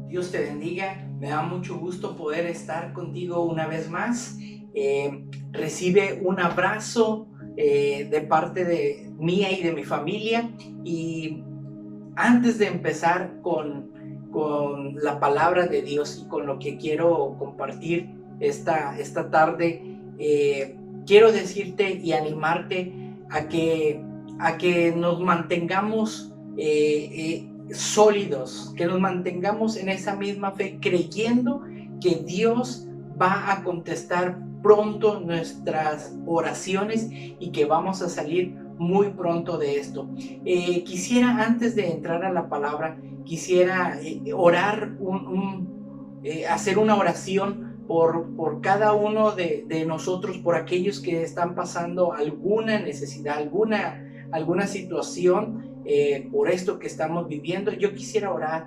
Dios te bendiga, me da mucho gusto poder estar contigo una vez más. Recibe un abrazo de parte de mía y de mi familia. Y antes de empezar con la palabra de Dios y con lo que quiero compartir esta tarde, quiero decirte y animarte a que nos mantengamos sólidos, que nos mantengamos en esa misma fe, creyendo que Dios va a contestar pronto nuestras oraciones y que vamos a salir muy pronto de esto. Quisiera, antes de entrar a la palabra, quisiera orar, hacer una oración por cada uno de nosotros, por aquellos que están pasando alguna necesidad, alguna situación, por esto que estamos viviendo. Yo quisiera orar.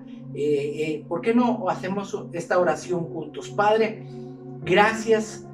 ¿Por qué no hacemos esta oración juntos? Padre, gracias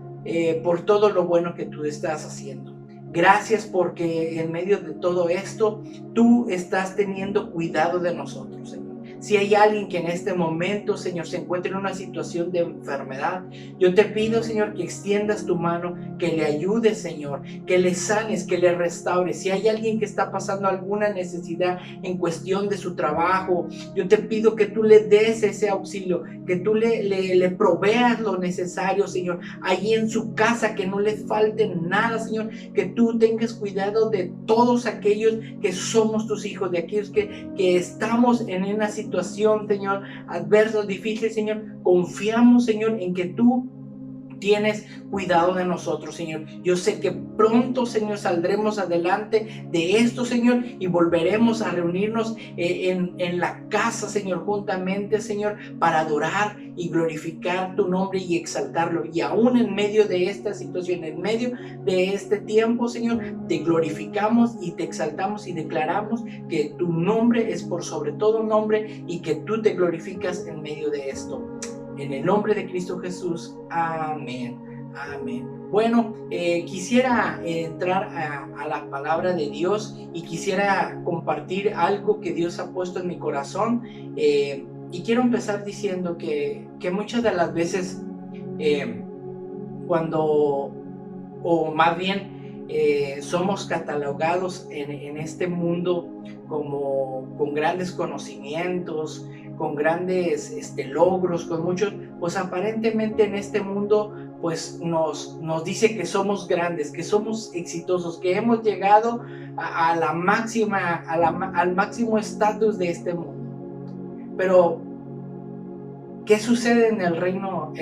por todo lo bueno que tú estás haciendo. Gracias porque en medio de todo esto tú estás teniendo cuidado de nosotros, Señor. Si hay alguien que en este momento, Señor, se encuentra en una situación de enfermedad, yo te pido, Señor, que extiendas tu mano, que le ayudes, Señor, que le sanes, que le restaures. Si hay alguien que está pasando alguna necesidad en cuestión de su trabajo, yo te pido que tú le des ese auxilio, que tú le proveas lo necesario, Señor, allí en su casa, que no le falte nada, Señor, que tú tengas cuidado de todos aquellos que somos tus hijos, de aquellos que estamos en una situación, Señor, adversa, difícil, Señor. Confiamos, Señor, en que tú tienes cuidado de nosotros, Señor. Yo sé que pronto, Señor, saldremos adelante de esto, Señor, y volveremos a reunirnos en la casa, Señor, juntamente, Señor, para adorar y glorificar tu nombre y exaltarlo. Y aún en medio de esta situación, en medio de este tiempo, Señor, te glorificamos y te exaltamos y declaramos que tu nombre es por sobre todo nombre y que tú te glorificas en medio de esto. En el nombre de Cristo Jesús, amén, amén. Bueno, quisiera entrar a la palabra de Dios y quisiera compartir algo que Dios ha puesto en mi corazón. Y quiero empezar diciendo que muchas de las veces cuando, o más bien, somos catalogados en este mundo como con grandes conocimientos, con grandes logros, con muchos, pues aparentemente en este mundo pues nos dice que somos grandes, que somos exitosos, que hemos llegado a la máxima, al máximo estatus de este mundo. Pero ¿qué sucede en el reino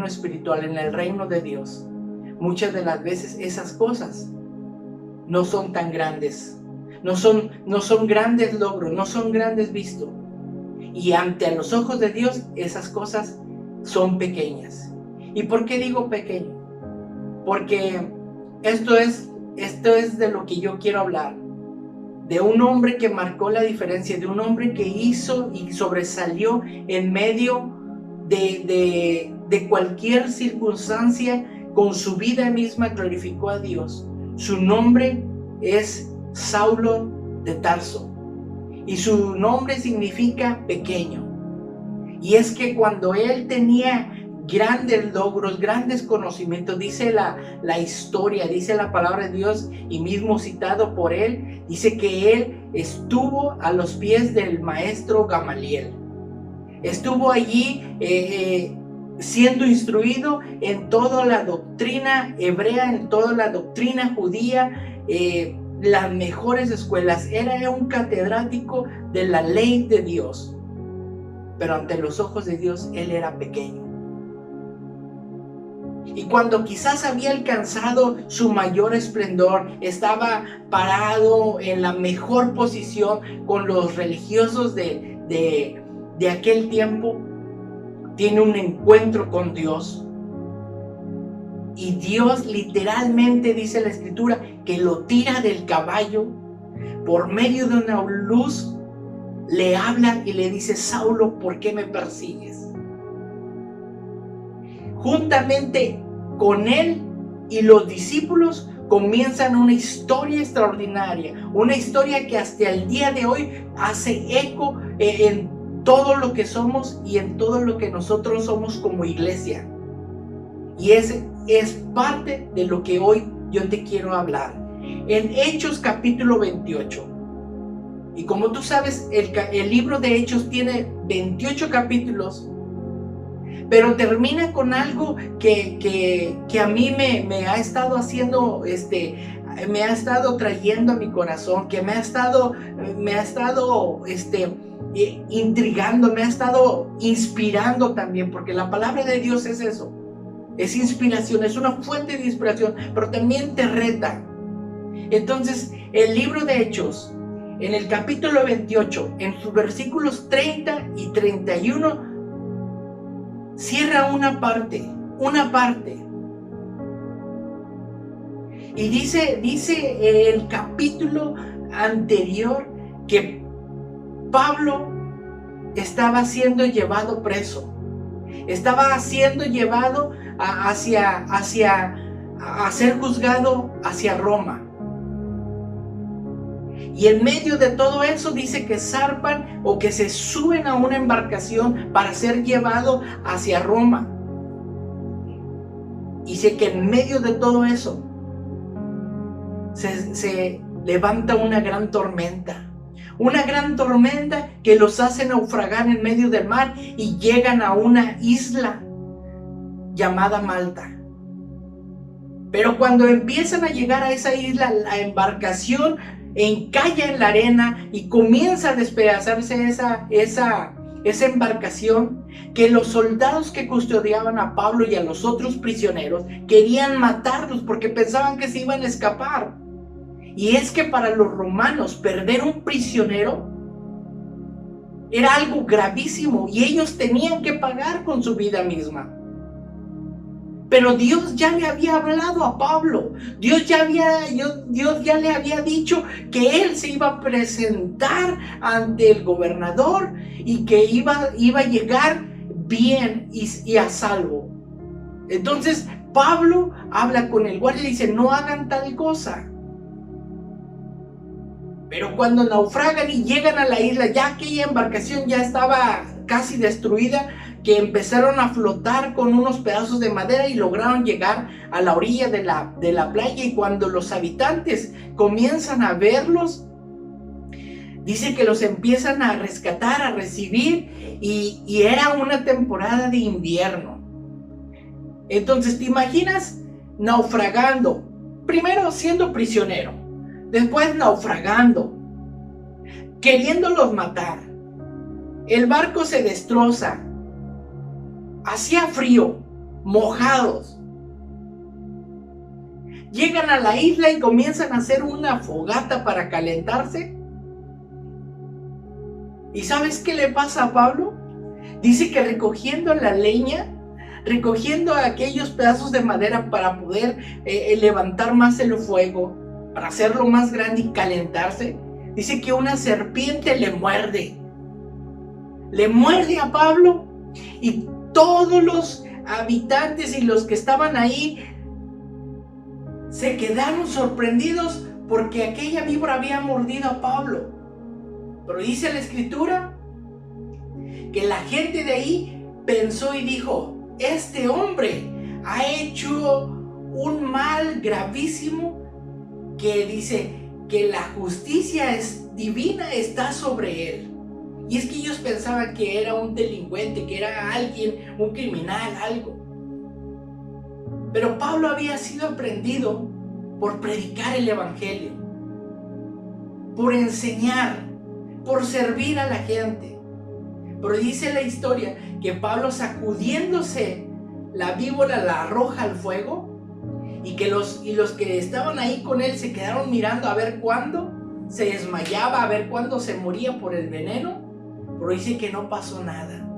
espiritual, en el reino de Dios? Muchas de las veces esas cosas no son tan grandes, no son grandes logros, no son grandes vistos. Y ante los ojos de Dios esas cosas son pequeñas. ¿Y por qué digo pequeño? Porque esto es de lo que yo quiero hablar. De un hombre que marcó la diferencia, de un hombre que hizo y sobresalió en medio de cualquier circunstancia. Con su vida misma glorificó a Dios. Su nombre es Saulo de Tarso. Y su nombre significa pequeño. Y es que cuando él tenía grandes logros, grandes conocimientos, dice la historia, dice la palabra de Dios, y mismo citado por él, dice que él estuvo a los pies del maestro Gamaliel. Estuvo allí siendo instruido en toda la doctrina hebrea, en toda la doctrina judía, las mejores escuelas. Era un catedrático de la ley de Dios, pero ante los ojos de Dios él era pequeño. Y cuando quizás había alcanzado su mayor esplendor, estaba parado en la mejor posición con los religiosos de aquel tiempo, tiene un encuentro con Dios. Y Dios literalmente, dice la escritura, que lo tira del caballo por medio de una luz, le habla y le dice: Saulo, ¿por qué me persigues? Juntamente con él y los discípulos comienzan una historia extraordinaria, una historia que hasta el día de hoy hace eco en todo lo que somos y en todo lo que nosotros somos como iglesia. Y ese es parte de lo que hoy yo te quiero hablar. En Hechos capítulo 28. Y como tú sabes, el libro de Hechos tiene 28 capítulos, pero termina con algo que a mí me ha estado haciendo, me ha estado trayendo a mi corazón, que me ha estado intrigando, me ha estado inspirando también, porque la palabra de Dios es eso, es inspiración, es una fuente de inspiración, pero también te reta. Entonces, el libro de Hechos, en el capítulo 28, en sus versículos 30 y 31, cierra una parte. Y dice el capítulo anterior que Pablo estaba siendo llevado preso. Estaba siendo llevado a ser juzgado hacia Roma. Y en medio de todo eso dice que zarpan o que se suben a una embarcación para ser llevado hacia Roma. Y sé que en medio de todo eso se levanta una gran tormenta. Una gran tormenta que los hace naufragar en medio del mar y llegan a una isla llamada Malta. Pero cuando empiezan a llegar a esa isla, la embarcación encalla en la arena y comienza a despedazarse esa embarcación, que los soldados que custodiaban a Pablo y a los otros prisioneros querían matarlos porque pensaban que se iban a escapar. Y es que para los romanos perder un prisionero era algo gravísimo y ellos tenían que pagar con su vida misma. Pero Dios ya le había hablado a Pablo. Dios ya le había dicho que él se iba a presentar ante el gobernador y que iba a llegar bien y a salvo. Entonces Pablo habla con el guardia y dice: no hagan tal cosa. Pero cuando naufragan y llegan a la isla, ya aquella embarcación ya estaba casi destruida, que empezaron a flotar con unos pedazos de madera y lograron llegar a la orilla de la playa. Y cuando los habitantes comienzan a verlos, dice que los empiezan a rescatar, a recibir, y era una temporada de invierno. Entonces, ¿te imaginas naufragando? Primero siendo prisionero, después naufragando, queriéndolos matar. El barco se destroza. Hacía frío, mojados. Llegan a la isla y comienzan a hacer una fogata para calentarse. ¿Y sabes qué le pasa a Pablo? Dice que recogiendo la leña, recogiendo aquellos pedazos de madera para poder levantar más el fuego, para hacerlo más grande y calentarse, dice que una serpiente le muerde a Pablo, y todos los habitantes y los que estaban ahí se quedaron sorprendidos porque aquella víbora había mordido a Pablo. Pero dice la escritura que la gente de ahí pensó y dijo: este hombre ha hecho un mal gravísimo, que dice que la justicia divina está sobre él. Y es que ellos pensaban que era un delincuente, que era alguien, un criminal, algo. Pero Pablo había sido aprendido por predicar el evangelio, por enseñar, por servir a la gente. Pero dice la historia que Pablo, sacudiéndose la víbora, la arroja al fuego, y que los que estaban ahí con él se quedaron mirando a ver cuándo se desmayaba, a ver cuándo se moría por el veneno. Pero dice que no pasó nada.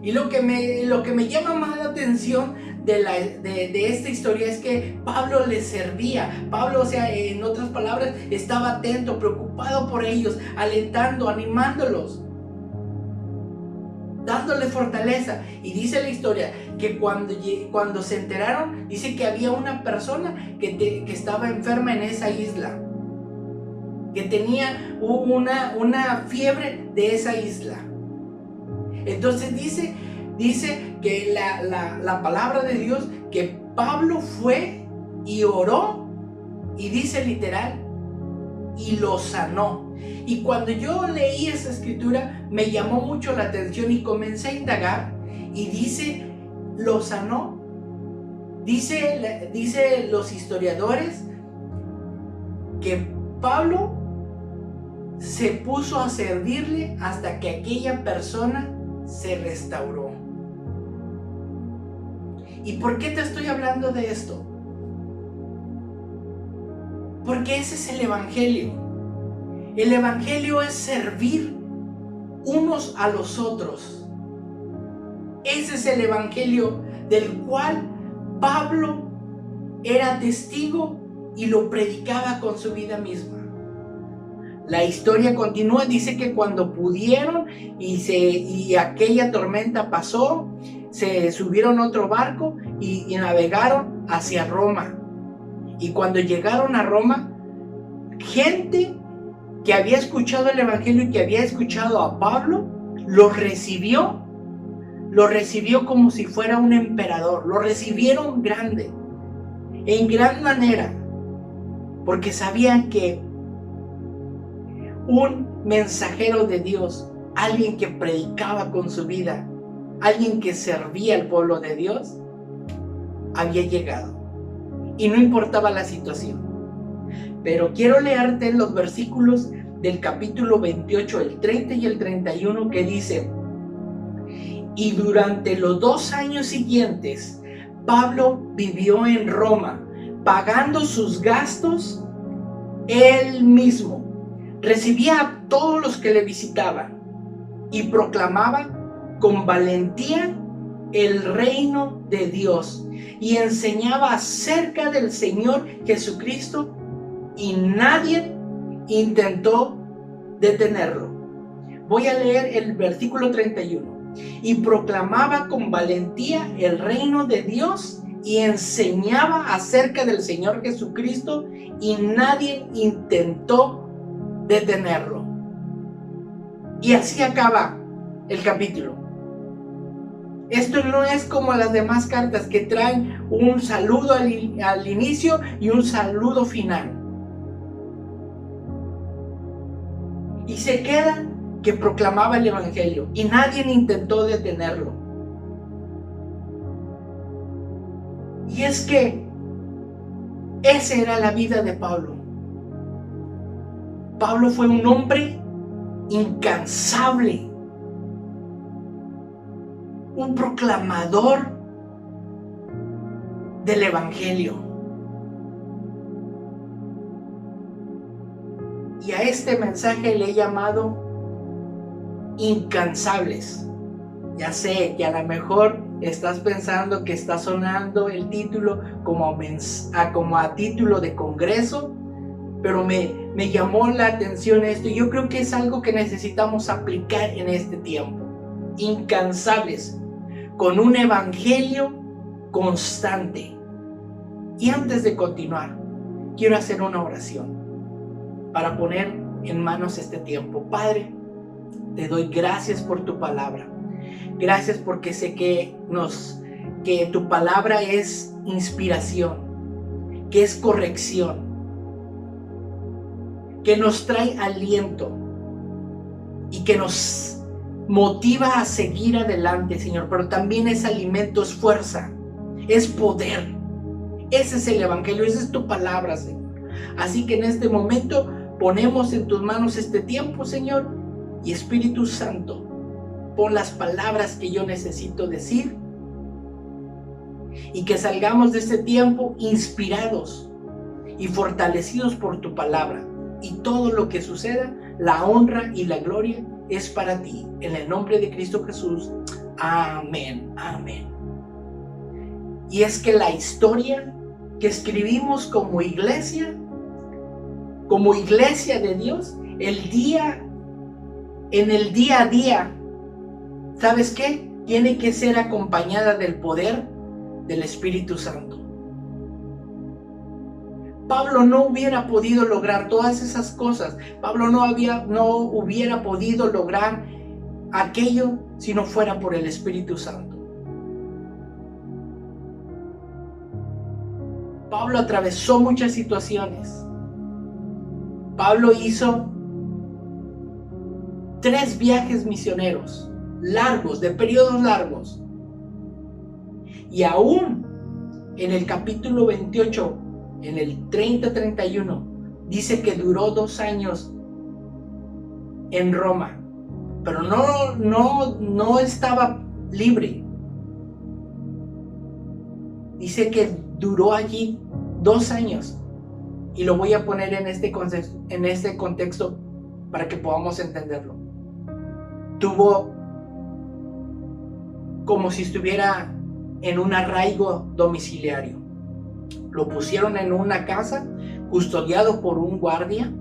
Y lo que me llama más la atención de esta historia es que Pablo les servía. Pablo, o sea, en otras palabras, estaba atento, preocupado por ellos, alentando, animándolos, dándole fortaleza. Y dice la historia que cuando se enteraron, dice que había una persona que estaba enferma en esa isla. que tenía una fiebre de esa isla. Entonces dice que la palabra de Dios, que Pablo fue y oró, y dice literal, y lo sanó. Y cuando yo leí esa escritura, me llamó mucho la atención y comencé a indagar, y dice, lo sanó. Dice los historiadores que Pablo se puso a servirle hasta que aquella persona se restauró. ¿Y por qué te estoy hablando de esto? Porque ese es el evangelio. El evangelio es servir unos a los otros. Ese es el evangelio del cual Pablo era testigo y lo predicaba con su vida misma. La historia continúa, dice que cuando pudieron y aquella tormenta pasó, se subieron a otro barco y navegaron hacia Roma. Y cuando llegaron a Roma, gente que había escuchado el evangelio y que había escuchado a Pablo, lo recibió como si fuera un emperador. Lo recibieron grande, en gran manera, porque sabían que un mensajero de Dios, alguien que predicaba con su vida, alguien que servía al pueblo de Dios, había llegado. Y no importaba la situación. Pero quiero leerte los versículos del capítulo 28, el 30 y el 31, que dice: y durante los 2 años siguientes, Pablo vivió en Roma, pagando sus gastos él mismo. Recibía a todos los que le visitaban y proclamaba con valentía el reino de Dios y enseñaba acerca del Señor Jesucristo, y nadie intentó detenerlo. Voy a leer el versículo 31. Y proclamaba con valentía el reino de Dios y enseñaba acerca del Señor Jesucristo, y nadie intentó detenerlo. Y así acaba el capítulo. Esto no es como las demás cartas que traen un saludo al inicio y un saludo final. Y se queda que proclamaba el evangelio y nadie intentó detenerlo. Y es que esa era la vida de Pablo. Pablo fue un hombre incansable, un proclamador del evangelio. Y a este mensaje le he llamado incansables. Ya sé que a lo mejor estás pensando que está sonando el título como a título de congreso, pero me llamó la atención esto, y yo creo que es algo que necesitamos aplicar en este tiempo. Incansables, con un evangelio constante. Y antes de continuar, quiero hacer una oración para poner en manos este tiempo. Padre, te doy gracias por tu palabra. Gracias porque sé que tu palabra es inspiración, que es corrección, que nos trae aliento y que nos motiva a seguir adelante, Señor. Pero también es alimento, es fuerza, es poder. Ese es el evangelio, esa es tu palabra, Señor. Así que en este momento ponemos en tus manos este tiempo, Señor. Y Espíritu Santo, pon las palabras que yo necesito decir, y que salgamos de este tiempo inspirados y fortalecidos por tu palabra. Y todo lo que suceda, la honra y la gloria es para ti. En el nombre de Cristo Jesús. Amén. Amén. Y es que la historia que escribimos como iglesia de Dios, en el día a día, ¿sabes qué? Tiene que ser acompañada del poder del Espíritu Santo. Pablo no hubiera podido lograr todas esas cosas. Pablo no hubiera podido lograr aquello si no fuera por el Espíritu Santo. Pablo atravesó muchas situaciones. Pablo hizo 3 viajes misioneros largos, de periodos largos. Y aún en el capítulo 28, en el 30-31, dice que duró 2 años en Roma, pero no estaba libre. Dice que duró allí 2 años, y lo voy a poner en este contexto para que podamos entenderlo. Tuvo como si estuviera en un arraigo domiciliario. Lo pusieron en una casa, custodiado por un guardia.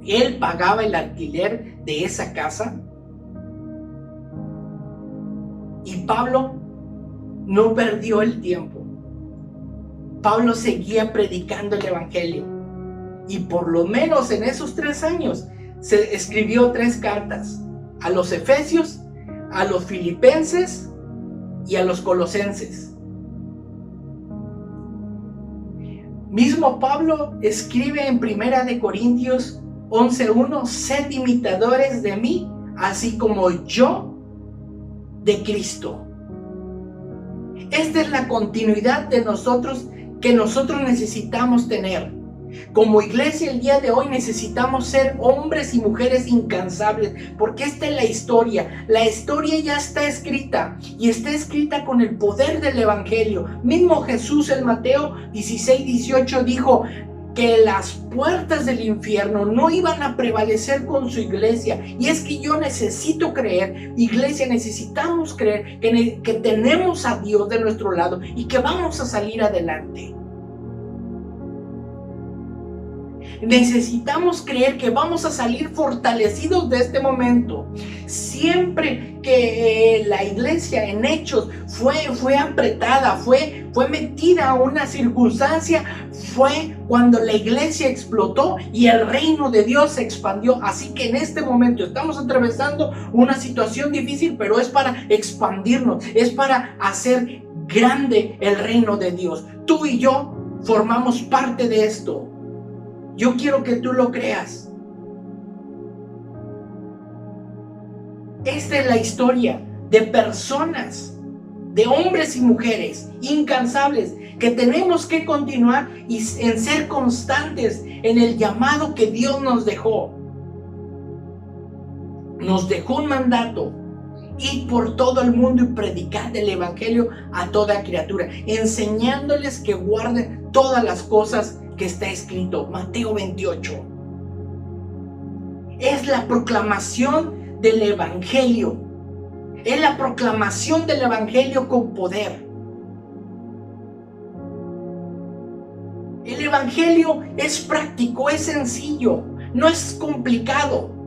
Él pagaba el alquiler de esa casa. Y Pablo no perdió el tiempo. Pablo seguía predicando el evangelio. Y por lo menos en esos 3 años se escribió 3 cartas: a los efesios, a los filipenses y a los colosenses. Mismo Pablo escribe en 1 Corintios 11:1: sed imitadores de mí, así como yo de Cristo. Esta es la continuidad de nosotros que nosotros necesitamos tener. Como iglesia el día de hoy necesitamos ser hombres y mujeres incansables, porque esta es la historia. La historia ya está escrita, y está escrita con el poder del evangelio. Mismo Jesús en Mateo 16-18 dijo que las puertas del infierno no iban a prevalecer con su iglesia. Y es que yo necesito creer, iglesia, necesitamos creer que tenemos a Dios de nuestro lado y que vamos a salir adelante. Necesitamos creer que vamos a salir fortalecidos de este momento. Siempre que la iglesia en Hechos fue apretada, fue metida a una circunstancia, fue cuando la iglesia explotó y el reino de Dios se expandió. Así que en este momento estamos atravesando una situación difícil, pero es para expandirnos, es para hacer grande el reino de Dios. Tú y yo formamos parte de esto. Yo quiero que tú lo creas. Esta es la historia de personas, de hombres y mujeres incansables, que tenemos que continuar y en ser constantes en el llamado que Dios nos dejó. Nos dejó un mandato: ir por todo el mundo y predicar el evangelio a toda criatura, enseñándoles que guarden todas las cosas que está escrito. Mateo 28. Es la proclamación del evangelio. Es la proclamación del evangelio con poder. El evangelio es práctico, es sencillo, no es complicado.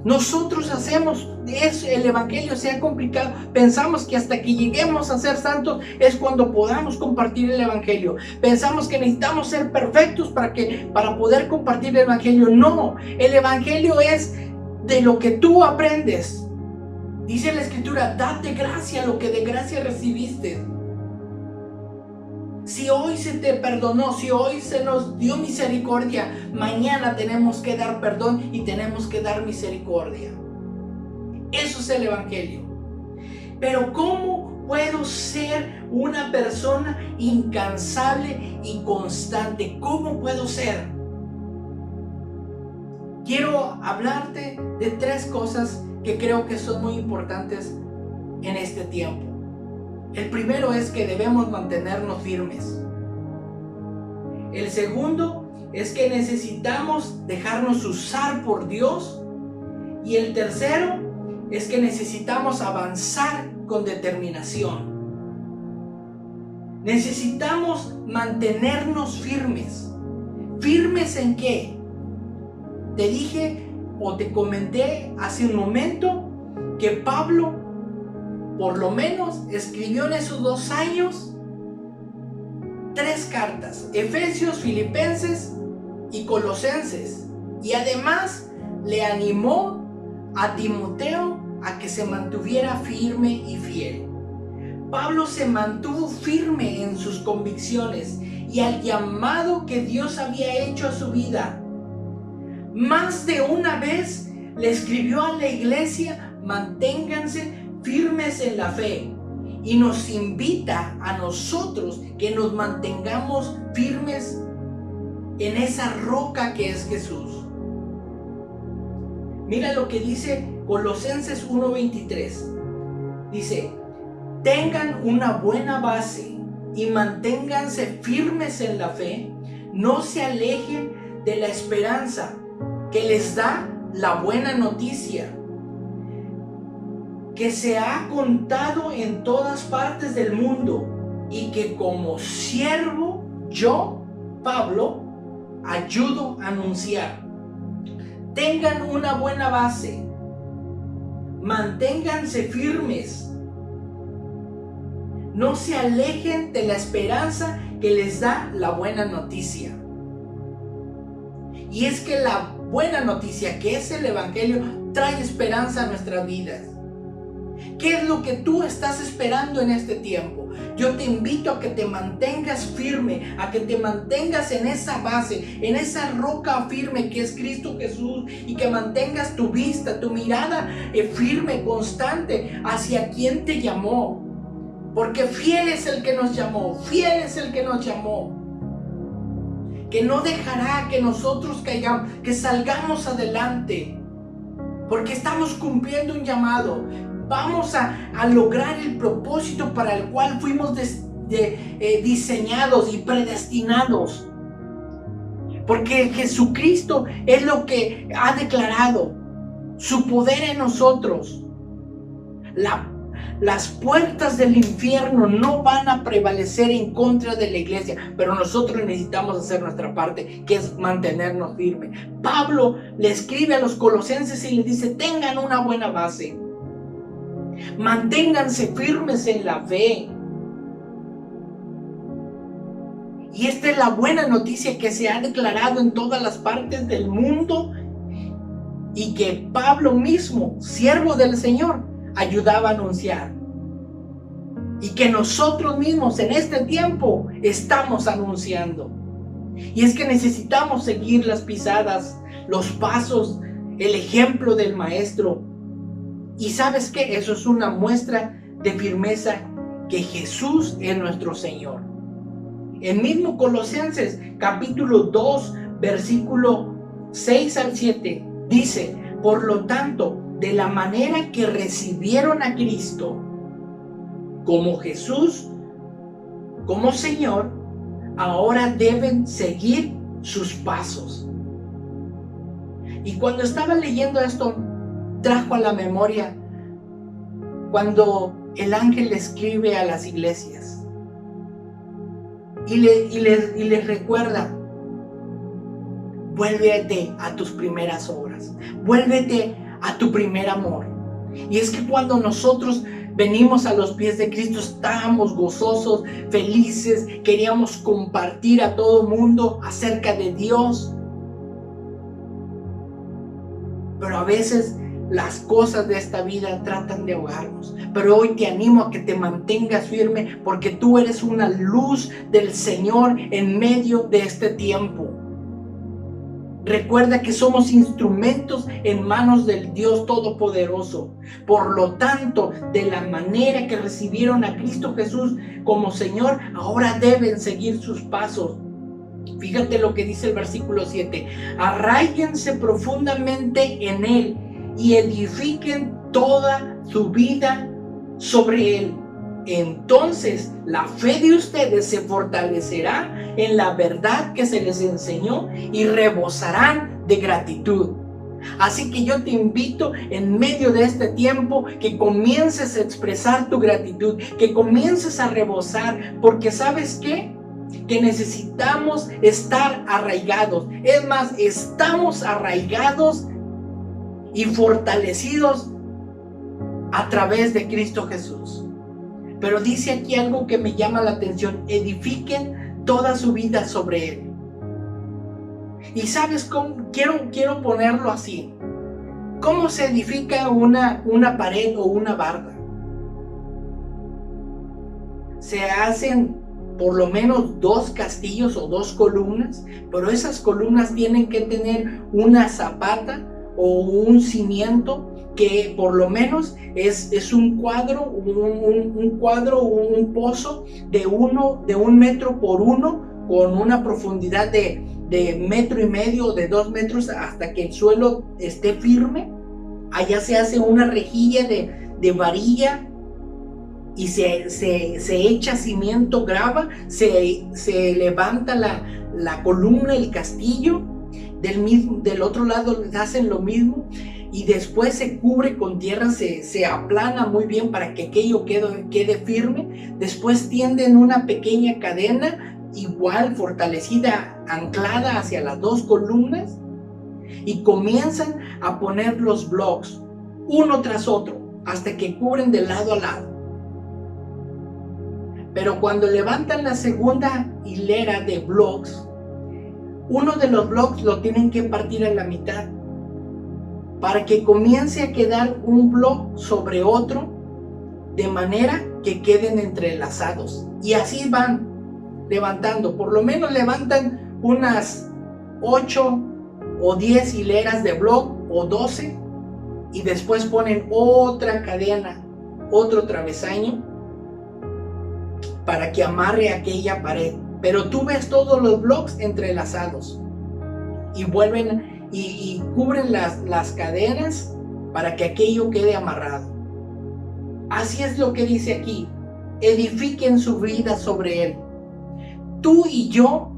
Nosotros hacemos el evangelio sea complicado. Pensamos que hasta que lleguemos a ser santos es cuando podamos compartir el evangelio. Pensamos que necesitamos ser perfectos para poder compartir el evangelio. No, el evangelio es de lo que tú aprendes. Dice la escritura: date gracia lo que de gracia recibiste. Si hoy se te perdonó, si hoy se nos dio misericordia, mañana tenemos que dar perdón y tenemos que dar misericordia. Eso es el evangelio. Pero ¿cómo puedo ser una persona incansable y constante? ¿Cómo puedo ser? Quiero hablarte de 3 cosas que creo que son muy importantes en este tiempo. El primero es que debemos mantenernos firmes. El segundo es que necesitamos dejarnos usar por Dios. Y el tercero es que necesitamos avanzar con determinación. Necesitamos mantenernos firmes. ¿Firmes en qué? Te dije o te comenté hace un momento que Pablo, por lo menos, escribió en esos 2 años 3 cartas: Efesios, Filipenses y Colosenses. Y además le animó a Timoteo a que se mantuviera firme y fiel. Pablo se mantuvo firme en sus convicciones y al llamado que Dios había hecho a su vida. Más de una vez le escribió a la iglesia: manténganse firmes en la fe, y nos invita a nosotros que nos mantengamos firmes en esa roca que es Jesús. Mira lo que dice Colosenses 1:23. Dice: tengan una buena base y manténganse firmes en la fe, no se alejen de la esperanza que les da la buena noticia, que se ha contado en todas partes del mundo y que como siervo yo, Pablo, ayudo a anunciar. Tengan una buena base, manténganse firmes, no se alejen de la esperanza que les da la buena noticia. Y es que la buena noticia, que es el Evangelio, trae esperanza a nuestras vidas. ¿Qué es lo que tú estás esperando en este tiempo? Yo te invito a que te mantengas firme, a que te mantengas en esa base, en esa roca firme que es Cristo Jesús, y que mantengas tu vista, tu mirada firme, constante hacia quien te llamó. Porque fiel es el que nos llamó, fiel es el que nos llamó, que no dejará que nosotros caigamos, que salgamos adelante, porque estamos cumpliendo un llamado. Vamos a lograr el propósito para el cual fuimos diseñados y predestinados, porque Jesucristo es lo que ha declarado, su poder en nosotros. Las puertas del infierno no van a prevalecer en contra de la iglesia, pero nosotros necesitamos hacer nuestra parte, que es mantenernos firmes. Pablo le escribe a los colosenses y le dice: tengan una buena base, manténganse firmes en la fe. Y esta es la buena noticia que se ha declarado en todas las partes del mundo, y que Pablo mismo, siervo del Señor, ayudaba a anunciar, y que nosotros mismos en este tiempo estamos anunciando. Y es que necesitamos seguir las pisadas, los pasos, el ejemplo del Maestro. Y ¿sabes qué? Eso es una muestra de firmeza, que Jesús es nuestro Señor. El mismo Colosenses capítulo 2 versículo 6 al 7 dice: por lo tanto, de la manera que recibieron a Cristo como Jesús, como Señor, ahora deben seguir sus pasos. Y cuando estaba leyendo esto, trajo a la memoria cuando el ángel le escribe a las iglesias y les recuerda: vuélvete a tus primeras obras, vuélvete a tu primer amor. Y es que cuando nosotros venimos a los pies de Cristo, estábamos gozosos, felices, queríamos compartir a todo mundo acerca de Dios. Pero a veces las cosas de esta vida tratan de ahogarnos. Pero hoy te animo a que te mantengas firme, porque tú eres una luz del Señor en medio de este tiempo. Recuerda que somos instrumentos en manos del Dios Todopoderoso. Por lo tanto, de la manera que recibieron a Cristo Jesús como Señor, ahora deben seguir sus pasos. Fíjate lo que dice el versículo 7. Arráiguense profundamente en Él y edifiquen toda su vida sobre Él. Entonces la fe de ustedes se fortalecerá en la verdad que se les enseñó y rebosarán de gratitud. Así que yo te invito en medio de este tiempo que comiences a expresar tu gratitud, que comiences a rebosar, porque ¿sabes qué? Que necesitamos estar arraigados. Es más, estamos arraigados y fortalecidos a través de Cristo Jesús. Pero dice aquí algo que me llama la atención: edifiquen toda su vida sobre él. Y sabes cómo, quiero ponerlo así. ¿Cómo se edifica una pared o una barda? Se hacen por lo menos 2 castillos o 2 columnas, pero esas columnas tienen que tener una zapata o un cimiento que por lo menos es un cuadro, un pozo de 1 metro por 1, con una profundidad de 1,5 metros, de 2 metros, hasta que el suelo esté firme. Allá se hace una rejilla de varilla y se echa cimiento, grava, se levanta la columna, el castillo. Del otro lado hacen lo mismo, y después se cubre con tierra, se aplana muy bien para que aquello quede firme. Después tienden una pequeña cadena, igual fortalecida, anclada hacia las 2 columnas, y comienzan a poner los blocks uno tras otro hasta que cubren de lado a lado. Pero cuando levantan la segunda hilera de blocks, uno de los blocks lo tienen que partir a la mitad para que comience a quedar un bloque sobre otro, de manera que queden entrelazados. Y así van levantando. Por lo menos levantan unas 8 o 10 hileras de block, o 12, y después ponen otra cadena, otro travesaño, para que amarre aquella pared. Pero tú ves todos los blocks entrelazados, y vuelven y cubren las cadenas para que aquello quede amarrado. Así es lo que dice aquí: edifiquen su vida sobre él. Tú y yo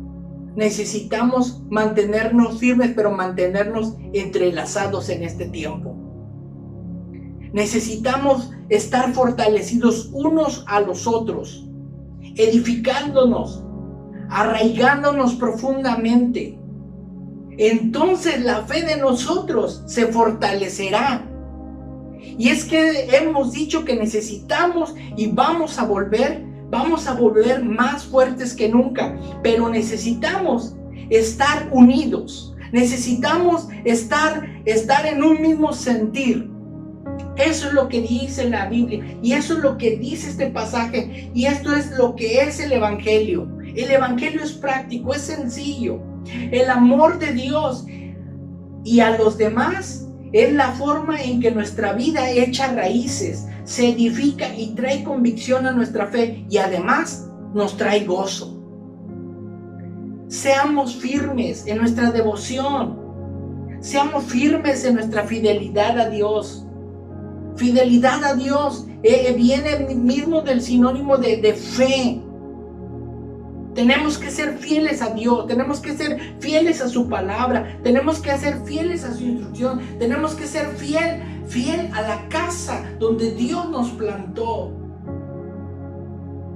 necesitamos mantenernos firmes, pero mantenernos entrelazados en este tiempo. Necesitamos estar fortalecidos unos a los otros, edificándonos, arraigándonos profundamente. Entonces la fe de nosotros se fortalecerá. Y es que hemos dicho que necesitamos y vamos a volver más fuertes que nunca, pero necesitamos estar unidos, necesitamos estar en un mismo sentir. Eso es lo que dice la Biblia, y eso es lo que dice este pasaje, y esto es lo que es el Evangelio. El Evangelio es práctico, es sencillo. El amor de Dios y a los demás es la forma en que nuestra vida echa raíces, se edifica y trae convicción a nuestra fe, y además nos trae gozo. Seamos firmes en nuestra devoción, seamos firmes en nuestra fidelidad a Dios. Fidelidad a Dios viene mismo del sinónimo de fe. Tenemos que ser fieles a Dios, tenemos que ser fieles a su palabra, tenemos que ser fieles a su instrucción, tenemos que ser fiel a la casa donde Dios nos plantó.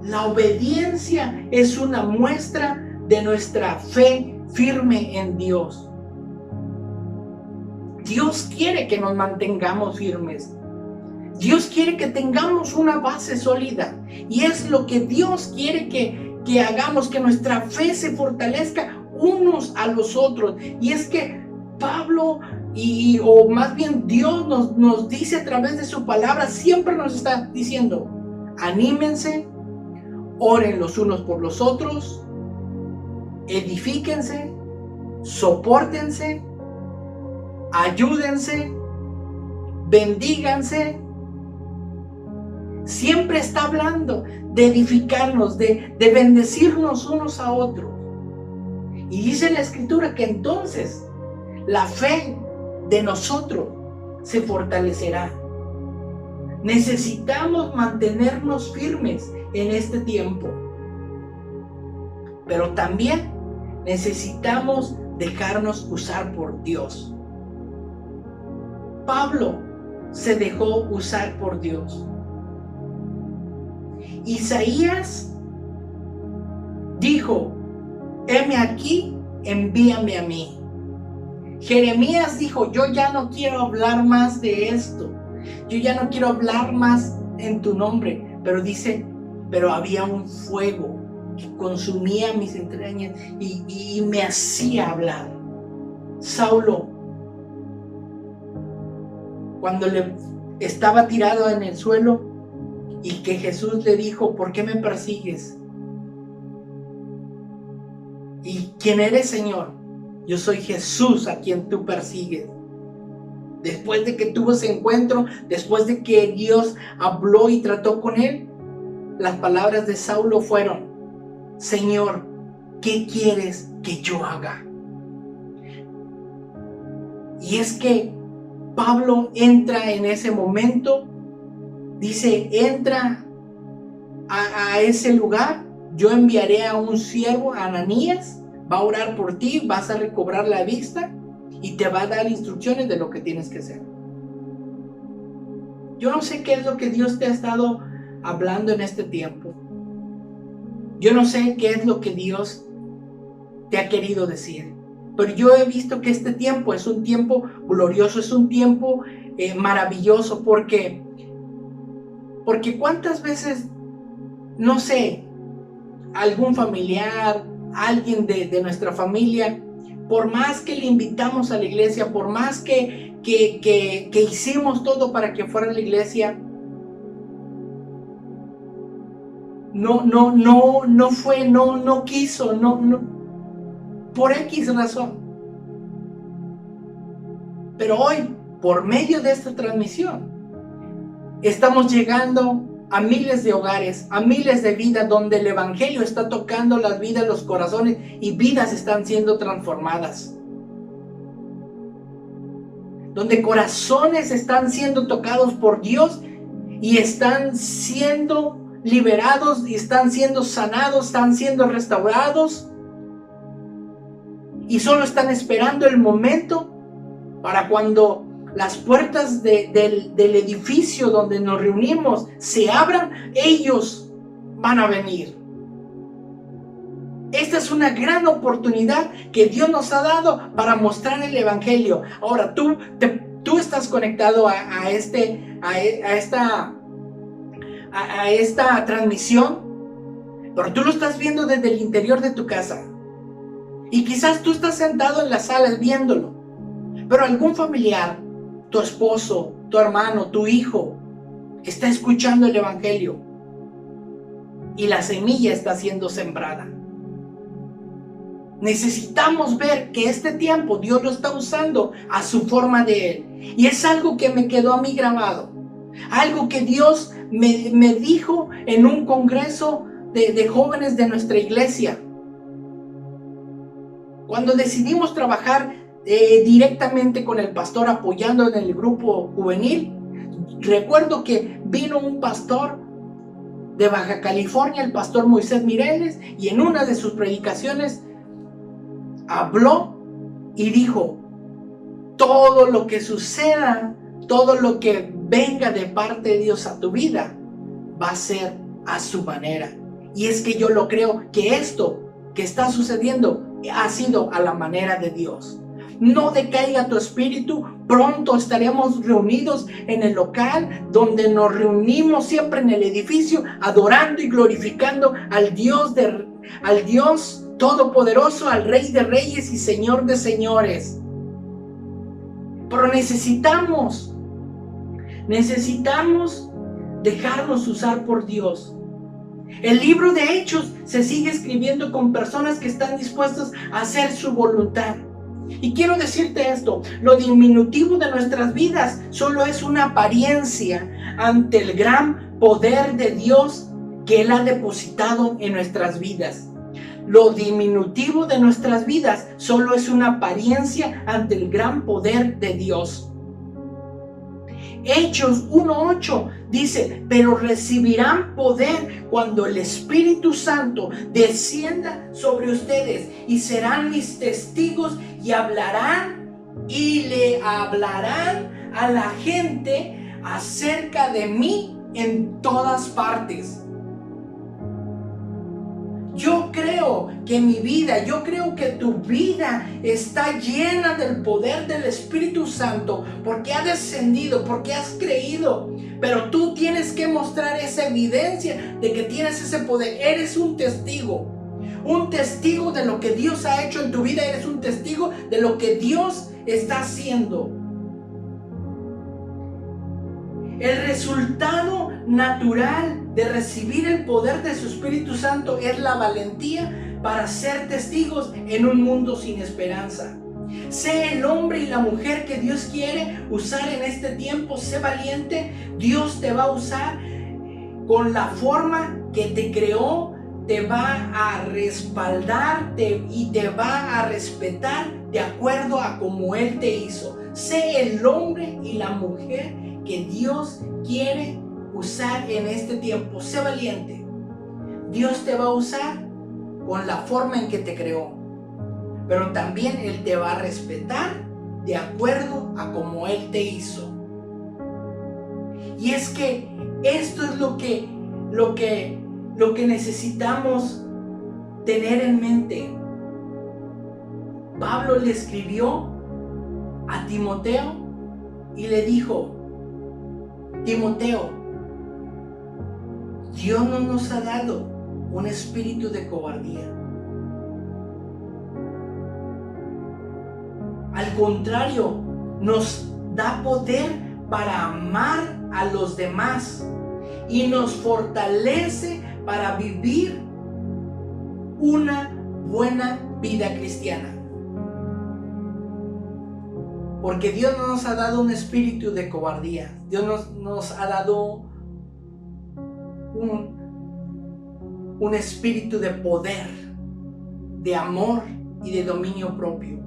La obediencia es una muestra de nuestra fe firme en Dios. Dios quiere que nos mantengamos firmes. Dios quiere que tengamos una base sólida, y es lo que Dios quiere que hagamos, que nuestra fe se fortalezca unos a los otros. Y es que Pablo, o más bien Dios nos dice a través de su palabra, siempre nos está diciendo: anímense, oren los unos por los otros, edifíquense, sopórtense, ayúdense, bendíganse. Siempre está hablando de edificarnos, de bendecirnos unos a otros. Y dice la Escritura que entonces la fe de nosotros se fortalecerá. Necesitamos mantenernos firmes en este tiempo, pero también necesitamos dejarnos usar por Dios. Pablo se dejó usar por Dios. Isaías dijo: heme aquí, envíame a mí. Jeremías dijo: yo ya no quiero hablar más de esto, yo ya no quiero hablar más en tu nombre. Pero dice: pero había un fuego que consumía mis entrañas y me hacía hablar. Saulo, cuando estaba tirado en el suelo y que Jesús le dijo, ¿por qué me persigues? ¿Y quién eres, Señor? Yo soy Jesús a quien tú persigues. Después de que tuvo ese encuentro, después de que Dios habló y trató con él, las palabras de Saulo fueron, Señor, ¿qué quieres que yo haga? Y es que Pablo entra en ese momento, dice, entra a ese lugar, yo enviaré a un siervo, a Ananías, va a orar por ti, vas a recobrar la vista y te va a dar instrucciones de lo que tienes que hacer. Yo no sé qué es lo que Dios te ha estado hablando en este tiempo. Yo no sé qué es lo que Dios te ha querido decir. Pero yo he visto que este tiempo es un tiempo glorioso, es un tiempo maravilloso, porque cuántas veces, no sé, algún familiar, alguien de nuestra familia, por más que le invitamos a la iglesia, por más que hicimos todo para que fuera a la iglesia, no fue, no quiso, no, por X razón. Pero hoy, por medio de esta transmisión, estamos llegando a miles de hogares, a miles de vidas donde el evangelio está tocando las vidas, los corazones, y vidas están siendo transformadas. Donde corazones están siendo tocados por Dios y están siendo liberados, y están siendo sanados, están siendo restaurados, y solo están esperando el momento para cuando las puertas del edificio donde nos reunimos se abran, ellos van a venir. Esta es una gran oportunidad que Dios nos ha dado para mostrar el evangelio. Ahora tú estás conectado a esta transmisión, pero tú lo estás viendo desde el interior de tu casa. Y quizás tú estás sentado en la sala viéndolo, pero algún familiar, tu esposo, tu hermano, tu hijo, está escuchando el evangelio y la semilla está siendo sembrada. Necesitamos ver que este tiempo Dios lo está usando a su forma de Él. Y es algo que me quedó a mí grabado. Algo que Dios me dijo en un congreso de jóvenes de nuestra iglesia. Cuando decidimos trabajar directamente con el pastor, apoyando en el grupo juvenil, recuerdo que vino un pastor de Baja California, el pastor Moisés Mireles, y en una de sus predicaciones habló y dijo, todo lo que suceda, todo lo que venga de parte de Dios a tu vida, va a ser a su manera. Y es que yo lo creo, que esto que está sucediendo ha sido a la manera de Dios. No decaiga tu espíritu. Pronto estaremos reunidos en el local donde nos reunimos siempre en el edificio, adorando y glorificando al Dios Todopoderoso, al Rey de Reyes y Señor de Señores. Pero necesitamos dejarnos usar por Dios. El libro de Hechos se sigue escribiendo con personas que están dispuestas a hacer su voluntad. Y quiero decirte esto, lo diminutivo de nuestras vidas solo es una apariencia ante el gran poder de Dios que Él ha depositado en nuestras vidas. Lo diminutivo de nuestras vidas solo es una apariencia ante el gran poder de Dios. Hechos 1:8 dice, pero recibirán poder cuando el Espíritu Santo descienda sobre ustedes y serán mis testigos y le hablarán a la gente acerca de mí en todas partes. Yo creo que mi vida, yo creo que tu vida está llena del poder del Espíritu Santo porque ha descendido, porque has creído. Pero tú tienes que mostrar esa evidencia de que tienes ese poder. Eres un testigo de lo que Dios ha hecho en tu vida. Eres un testigo de lo que Dios está haciendo. El resultado natural de recibir el poder de su Espíritu Santo es la valentía para ser testigos en un mundo sin esperanza. Sé el hombre y la mujer que Dios quiere usar en este tiempo. Sé valiente. Dios te va a usar con la forma que te creó. Te va a respaldar y te va a respetar de acuerdo a como Él te hizo. Sé el hombre y la mujer que Dios quiere usar en este tiempo. Sé valiente. Dios te va a usar con la forma en que te creó, pero también Él te va a respetar de acuerdo a como Él te hizo. Y es que esto es lo que necesitamos tener en mente. Pablo le escribió a Timoteo y le dijo: Timoteo, Dios no nos ha dado un espíritu de cobardía. Al contrario, nos da poder para amar a los demás y nos fortalece para vivir una buena vida cristiana. Porque Dios no nos ha dado un espíritu de cobardía. Dios nos ha dado un espíritu de poder, de amor y de dominio propio.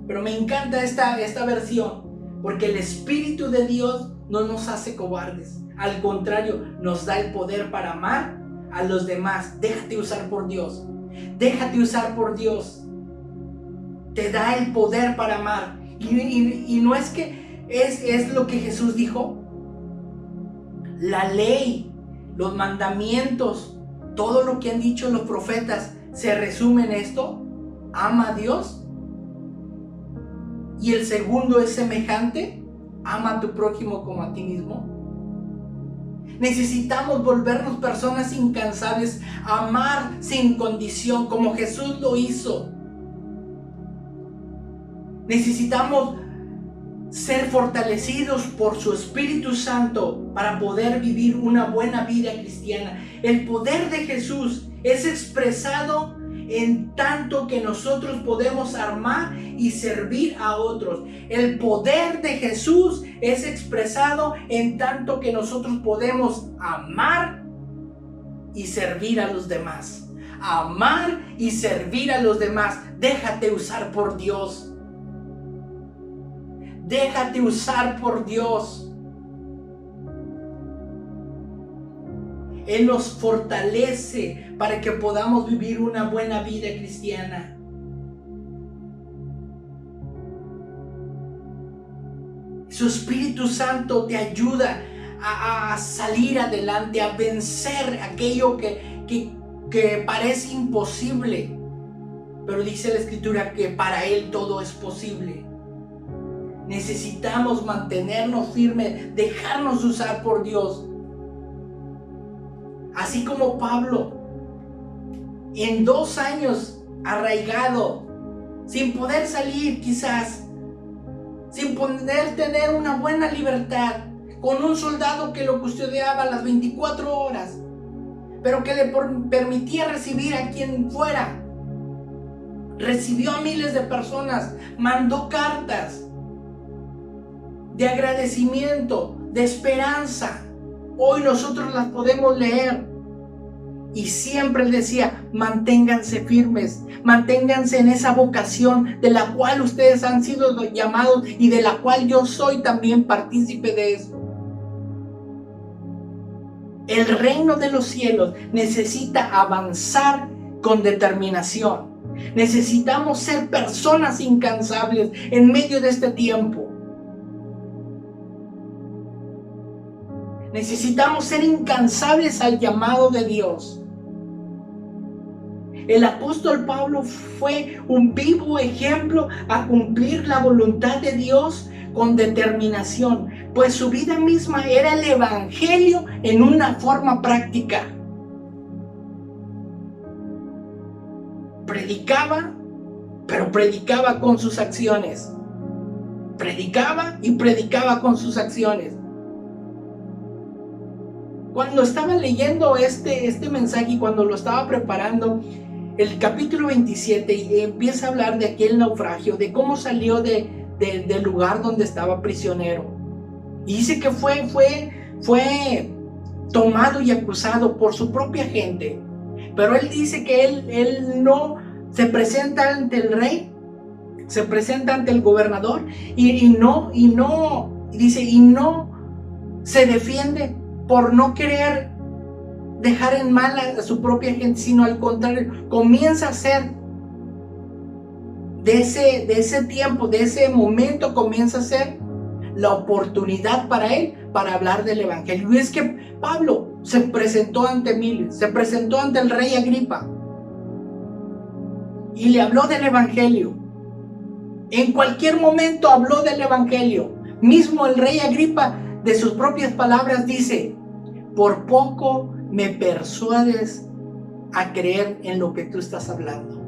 Pero me encanta esta versión, porque el Espíritu de Dios no nos hace cobardes. Al contrario, nos da el poder para amar a los demás. Déjate usar por Dios. Déjate usar por Dios. Te da el poder para amar. Y no es que es lo que Jesús dijo. La ley, los mandamientos, todo lo que han dicho los profetas se resume en esto: ama a Dios. Y el segundo es semejante: ama a tu prójimo como a ti mismo. Necesitamos volvernos personas incansables, amar sin condición como Jesús lo hizo. Necesitamos ser fortalecidos por su Espíritu Santo para poder vivir una buena vida cristiana. El poder de Jesús es expresado en tanto que nosotros podemos amar y servir a otros. El poder de Jesús es expresado en tanto que nosotros podemos amar y servir a los demás. Amar y servir a los demás. Déjate usar por Dios. Déjate usar por Dios. Él nos fortalece para que podamos vivir una buena vida cristiana. Su Espíritu Santo te ayuda a salir adelante, a vencer aquello que parece imposible. Pero dice la Escritura que para Él todo es posible. Necesitamos mantenernos firmes, dejarnos usar por Dios. Así como Pablo, en 2 años arraigado, sin poder salir quizás, sin poder tener una buena libertad, con un soldado que lo custodiaba las 24 horas, pero que le permitía recibir a quien fuera. Recibió a miles de personas, mandó cartas de agradecimiento, de esperanza. Hoy nosotros las podemos leer. Y siempre él decía: manténganse firmes, manténganse en esa vocación de la cual ustedes han sido llamados y de la cual yo soy también partícipe de eso. El reino de los cielos necesita avanzar con determinación. Necesitamos ser personas incansables en medio de este tiempo. Necesitamos ser incansables al llamado de Dios. El apóstol Pablo fue un vivo ejemplo a cumplir la voluntad de Dios con determinación, pues su vida misma era el evangelio en una forma práctica. Predicaba, pero predicaba con sus acciones. Predicaba y predicaba con sus acciones. Cuando estaba leyendo este mensaje y cuando lo estaba preparando, el capítulo 27 empieza a hablar de aquel naufragio, de cómo salió del lugar donde estaba prisionero. Y dice que fue tomado y acusado por su propia gente. Pero él dice que él no se presenta ante el rey, se presenta ante el gobernador y no se defiende por no querer dejar en mal a su propia gente, sino al contrario, comienza a hacer de ese tiempo, de ese momento, comienza a ser la oportunidad para él para hablar del evangelio. Y es que Pablo se presentó ante miles, se presentó ante el rey Agripa y le habló del evangelio. En cualquier momento habló del evangelio. Mismo el rey Agripa, de sus propias palabras, dice: por poco me persuades a creer en lo que tú estás hablando.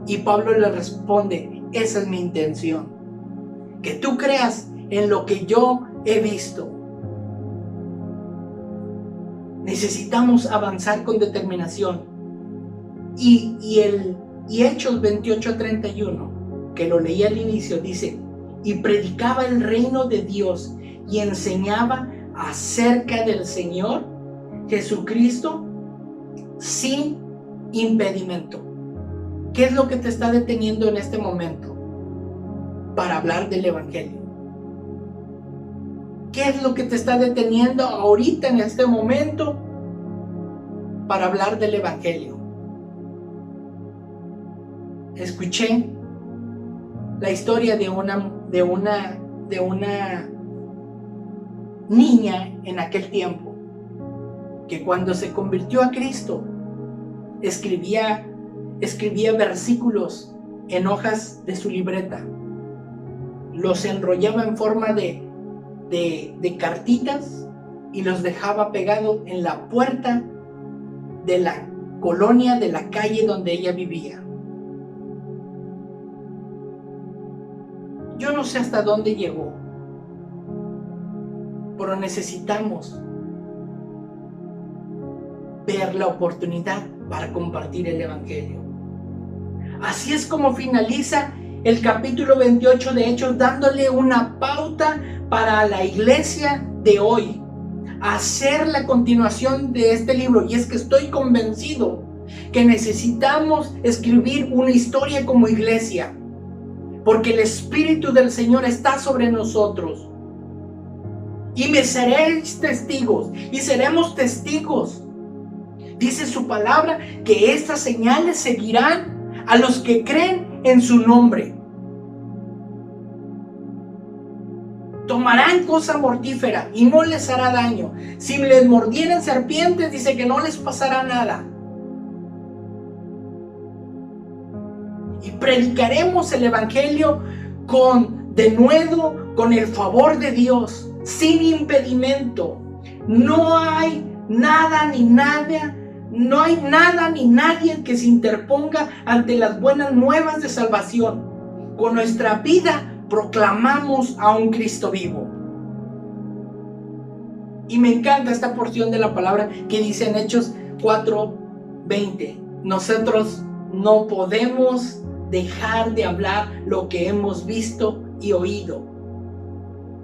Y Pablo le responde: esa es mi intención, que tú creas en lo que yo he visto. Necesitamos avanzar con determinación. Y Hechos 28:31, que lo leí al inicio, dice: y predicaba el reino de Dios y enseñaba acerca del Señor Jesucristo sin impedimento. ¿Qué es lo que te está deteniendo en este momento para hablar del evangelio? ¿Qué es lo que te está deteniendo ahorita en este momento para hablar del evangelio? Escuché la historia de una niña en aquel tiempo, que cuando se convirtió a Cristo escribía versículos en hojas de su libreta, los enrollaba en forma de cartitas y los dejaba pegados en la puerta de la colonia, de la calle donde ella vivía. Yo no sé hasta dónde llegó, pero necesitamos ver la oportunidad para compartir el evangelio. Así es como finaliza el capítulo 28 de Hechos, dándole una pauta para la iglesia de hoy, hacer la continuación de este libro. Y es que estoy convencido que necesitamos escribir una historia como iglesia, porque el Espíritu del Señor está sobre nosotros. Y me seréis testigos, y seremos testigos. Dice su palabra que estas señales seguirán a los que creen en su nombre. Tomarán cosa mortífera y no les hará daño. Si les mordieren serpientes, dice que no les pasará nada. Y predicaremos el evangelio con denuedo, con el favor de Dios, sin impedimento. No hay nada ni nadie que se interponga ante las buenas nuevas de salvación. Con nuestra vida proclamamos a un Cristo vivo. Y me encanta esta porción de la palabra que dice en Hechos 4:20: nosotros no podemos dejar de hablar lo que hemos visto y oído.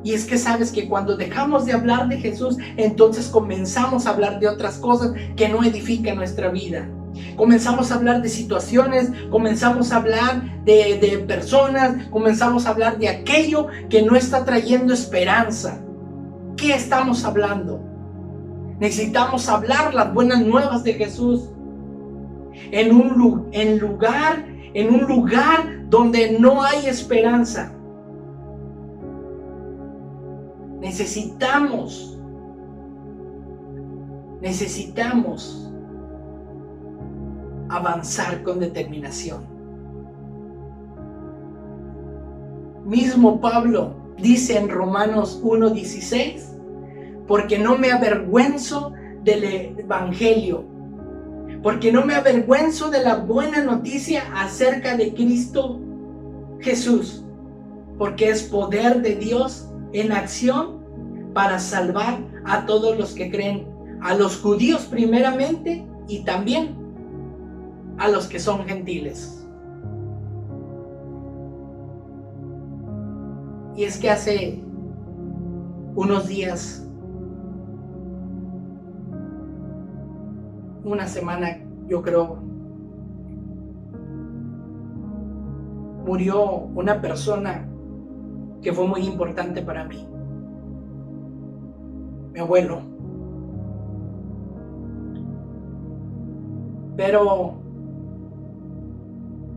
Y es que sabes que cuando dejamos de hablar de Jesús, entonces comenzamos a hablar de otras cosas que no edifican nuestra vida. Comenzamos a hablar de situaciones, comenzamos a hablar de personas, comenzamos a hablar de aquello que no está trayendo esperanza. ¿Qué estamos hablando? Necesitamos hablar las buenas nuevas de Jesús en un lugar donde no hay esperanza. Necesitamos avanzar con determinación. Mismo Pablo dice en Romanos 1:16, porque no me avergüenzo del Evangelio, porque no me avergüenzo de la buena noticia acerca de Cristo Jesús, porque es poder de Dios en acción para salvar a todos los que creen, a los judíos primeramente y también a los que son gentiles. Y es que hace unos días, una semana yo creo, murió una persona que fue muy importante para mí, mi abuelo. Pero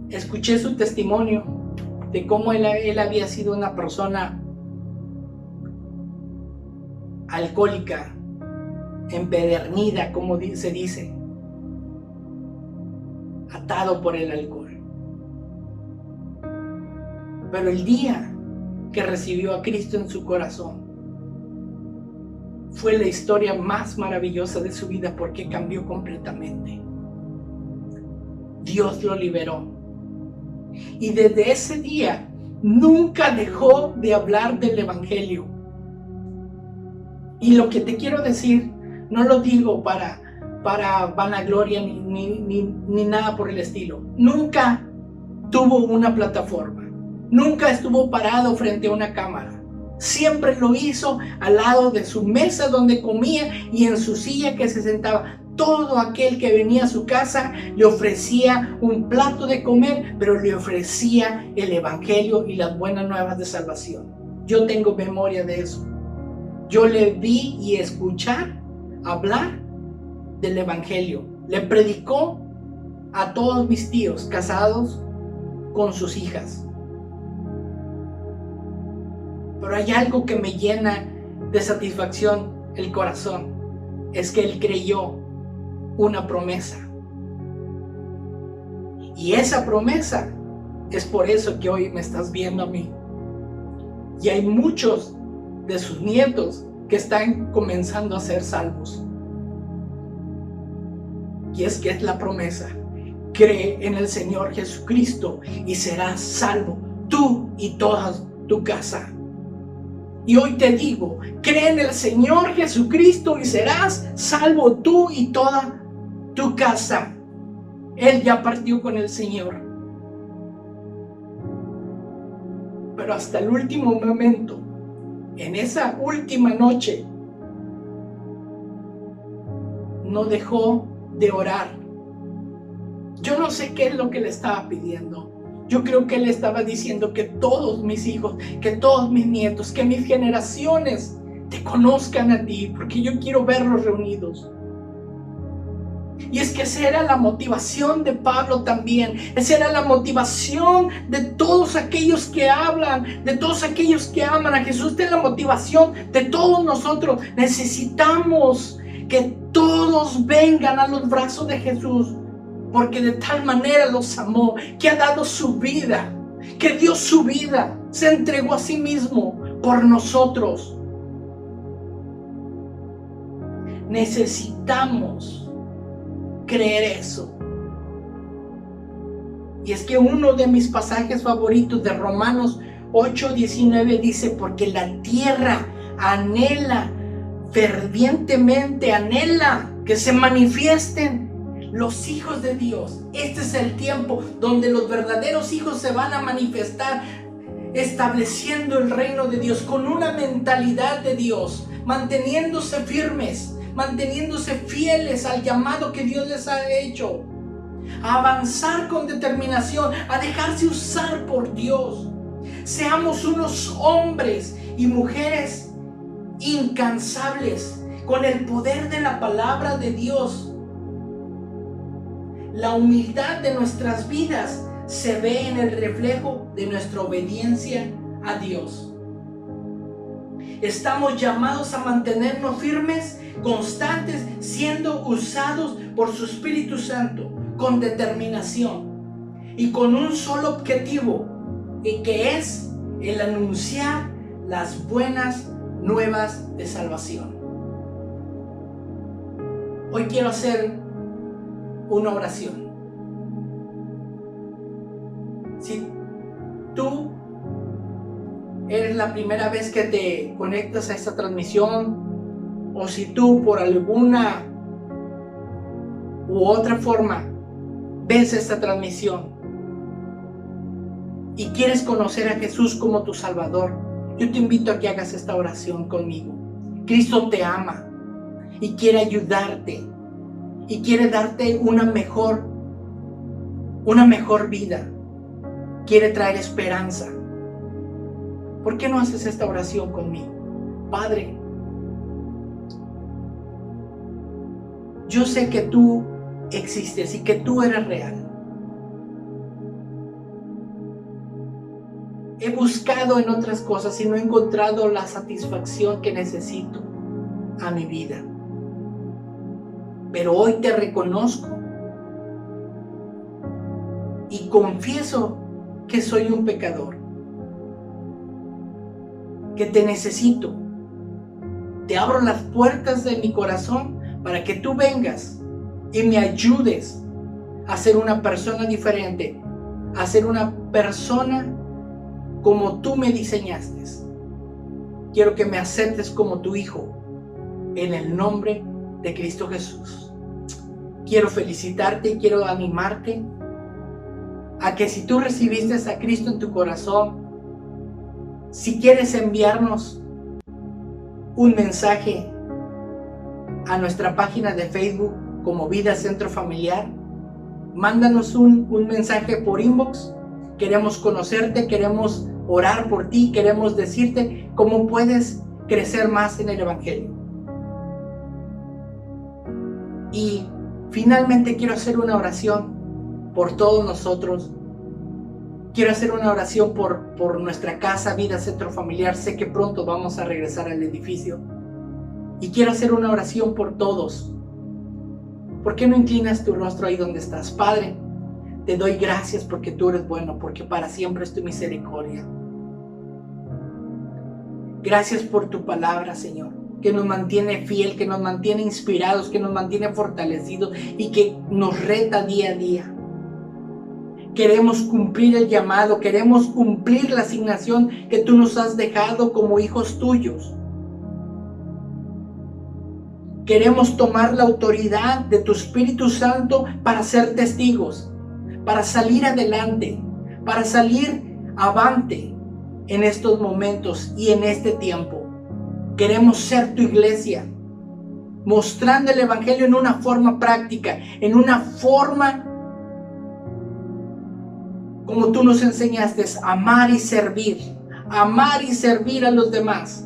escuché su testimonio de cómo él había sido una persona alcohólica, empedernida, como se dice, atado por el alcohol. Pero el día que recibió a Cristo en su corazón fue la historia más maravillosa de su vida, porque cambió completamente. Dios lo liberó. Y desde ese día nunca dejó de hablar del Evangelio. Y lo que te quiero decir, no lo digo para vanagloria ni nada por el estilo. Nunca tuvo una plataforma. Nunca estuvo parado frente a una cámara. Siempre lo hizo al lado de su mesa donde comía y en su silla que se sentaba. Todo aquel que venía a su casa le ofrecía un plato de comer, pero le ofrecía el Evangelio y las buenas nuevas de salvación. Yo tengo memoria de eso. Yo le vi y escuchar hablar del Evangelio. Le predicó a todos mis tíos casados con sus hijas. Pero hay algo que me llena de satisfacción el corazón. Es que él creyó una promesa. Y esa promesa es por eso que hoy me estás viendo a mí. Y hay muchos de sus nietos que están comenzando a ser salvos. Y es que es la promesa: cree en el Señor Jesucristo y serás salvo, tú y toda tu casa. Y hoy te digo, cree en el Señor Jesucristo y serás salvo tú y toda tu casa. Él ya partió con el Señor. Pero hasta el último momento, en esa última noche, no dejó de orar. Yo no sé qué es lo que le estaba pidiendo. Yo creo que él estaba diciendo que todos mis hijos, que todos mis nietos, que mis generaciones te conozcan a ti, porque yo quiero verlos reunidos. Y es que esa era la motivación de Pablo también. Esa era la motivación de todos aquellos que hablan, de todos aquellos que aman a Jesús. Esta es la motivación de todos nosotros. Necesitamos que todos vengan a los brazos de Jesús, porque de tal manera los amó, que ha dado su vida, que dio su vida, se entregó a sí mismo por nosotros. Necesitamos creer eso. Y es que uno de mis pasajes favoritos de Romanos 8:19 dice: porque la tierra anhela fervientemente, anhela que se manifiesten los hijos de Dios. Este es el tiempo donde los verdaderos hijos se van a manifestar, estableciendo el reino de Dios con una mentalidad de Dios, manteniéndose firmes, manteniéndose fieles al llamado que Dios les ha hecho, a avanzar con determinación, a dejarse usar por Dios. Seamos unos hombres y mujeres incansables con el poder de la palabra de Dios. La humildad de nuestras vidas se ve en el reflejo de nuestra obediencia a Dios. Estamos llamados a mantenernos firmes, constantes, siendo usados por su Espíritu Santo, con determinación y con un solo objetivo, y que es el anunciar las buenas nuevas de salvación. Hoy quiero hacer una oración. Si tú eres la primera vez que te conectas a esta transmisión, o si tú por alguna u otra forma ves esta transmisión y quieres conocer a Jesús como tu Salvador, yo te invito a que hagas esta oración conmigo. Cristo te ama y quiere ayudarte y quiere darte una mejor vida. Quiere traer esperanza. ¿Por qué no haces esta oración conmigo? Padre, yo sé que tú existes y que tú eres real. He buscado en otras cosas y no he encontrado la satisfacción que necesito a mi vida. Pero hoy te reconozco y confieso que soy un pecador, que te necesito. Te abro las puertas de mi corazón para que tú vengas y me ayudes a ser una persona diferente, a ser una persona como tú me diseñaste. Quiero que me aceptes como tu hijo, en el nombre de Cristo Jesús. Quiero felicitarte y quiero animarte a que si tú recibiste a Cristo en tu corazón, si quieres enviarnos un mensaje a nuestra página de Facebook como Vida Centro Familiar, mándanos un mensaje por inbox. Queremos conocerte, queremos orar por ti, queremos decirte cómo puedes crecer más en el Evangelio. Y finalmente quiero hacer una oración por todos nosotros. Quiero hacer una oración por nuestra casa, Vida Centro Familiar. Sé que pronto vamos a regresar al edificio. Y quiero hacer una oración por todos. ¿Por qué no inclinas tu rostro ahí donde estás? Padre, te doy gracias porque tú eres bueno, porque para siempre es tu misericordia. Gracias por tu palabra, Señor, que nos mantiene fiel, que nos mantiene inspirados, que nos mantiene fortalecidos y que nos reta día a día. Queremos cumplir el llamado, queremos cumplir la asignación que tú nos has dejado como hijos tuyos. Queremos tomar la autoridad de tu Espíritu Santo para ser testigos, para salir adelante, para salir avante en estos momentos y en este tiempo. Queremos ser tu iglesia, mostrando el Evangelio en una forma práctica, en una forma como tú nos enseñaste, amar y servir a los demás.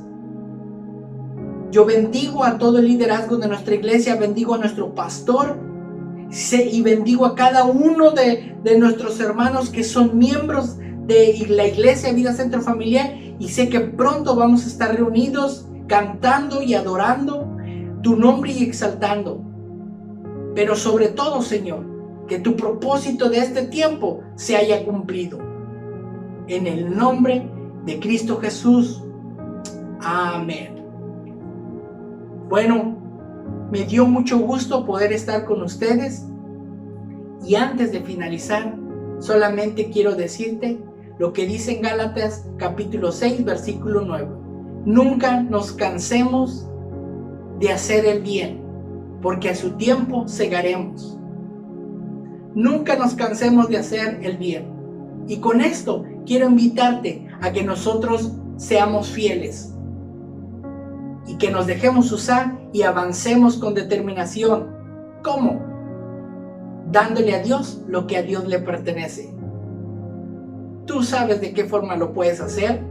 Yo bendigo a todo el liderazgo de nuestra iglesia, bendigo a nuestro pastor y bendigo a cada uno de nuestros hermanos que son miembros de la iglesia Vida Centro Familiar, y sé que pronto vamos a estar reunidos cantando y adorando tu nombre y exaltando. Pero sobre todo, Señor, que tu propósito de este tiempo se haya cumplido. En el nombre de Cristo Jesús. Amén. Bueno, me dio mucho gusto poder estar con ustedes. Y antes de finalizar, solamente quiero decirte lo que dice en Gálatas capítulo 6, versículo 9. Nunca nos cansemos de hacer el bien, porque a su tiempo segaremos. Nunca nos cansemos de hacer el bien. Y con esto quiero invitarte a que nosotros seamos fieles y que nos dejemos usar y avancemos con determinación. ¿Cómo? Dándole a Dios lo que a Dios le pertenece. Tú sabes de qué forma lo puedes hacer.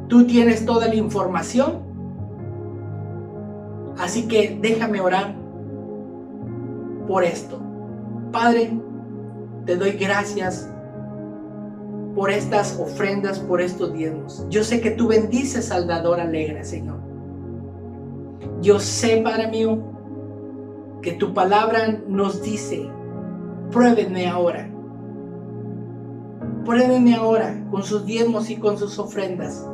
Tú tienes toda la información. Así que déjame orar por esto. Padre, te doy gracias por estas ofrendas, por estos diezmos. Yo sé que tú bendices al dador alegre, Señor. Yo sé, Padre mío, que tu palabra nos dice, pruébenme ahora con sus diezmos y con sus ofrendas,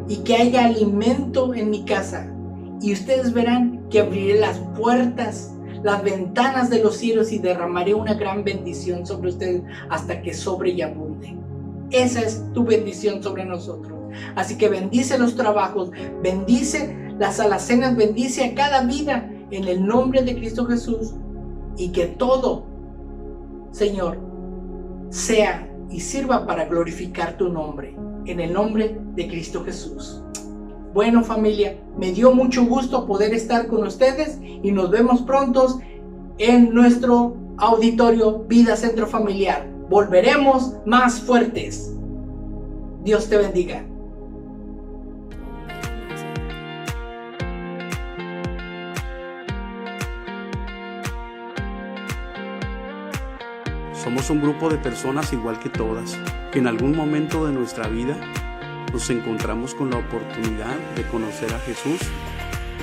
y que haya alimento en mi casa, y ustedes verán que abriré las puertas, las ventanas de los cielos, y derramaré una gran bendición sobre ustedes hasta que sobre y abunde. Esa es tu bendición sobre nosotros. Así que bendice los trabajos, bendice las alacenas, bendice a cada vida en el nombre de Cristo Jesús, y que todo, Señor, sea y sirva para glorificar tu nombre, en el nombre de Cristo Jesús. Bueno, familia, me dio mucho gusto poder estar con ustedes y nos vemos pronto en nuestro auditorio Vida Centro Familiar. Volveremos más fuertes. Dios te bendiga. Somos un grupo de personas igual que todas, que en algún momento de nuestra vida nos encontramos con la oportunidad de conocer a Jesús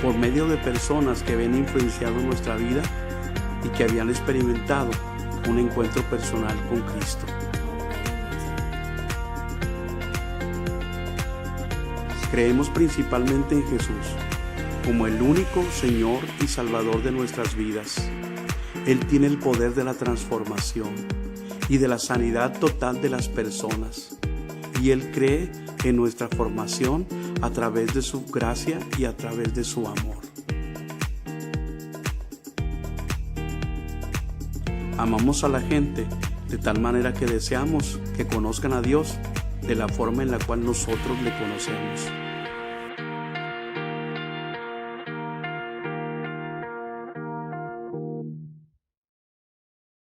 por medio de personas que habían influenciado nuestra vida y que habían experimentado un encuentro personal con Cristo. Creemos principalmente en Jesús como el único Señor y Salvador de nuestras vidas. Él tiene el poder de la transformación y de la sanidad total de las personas. Y Él cree en nuestra formación a través de su gracia y a través de su amor. Amamos a la gente de tal manera que deseamos que conozcan a Dios de la forma en la cual nosotros le conocemos.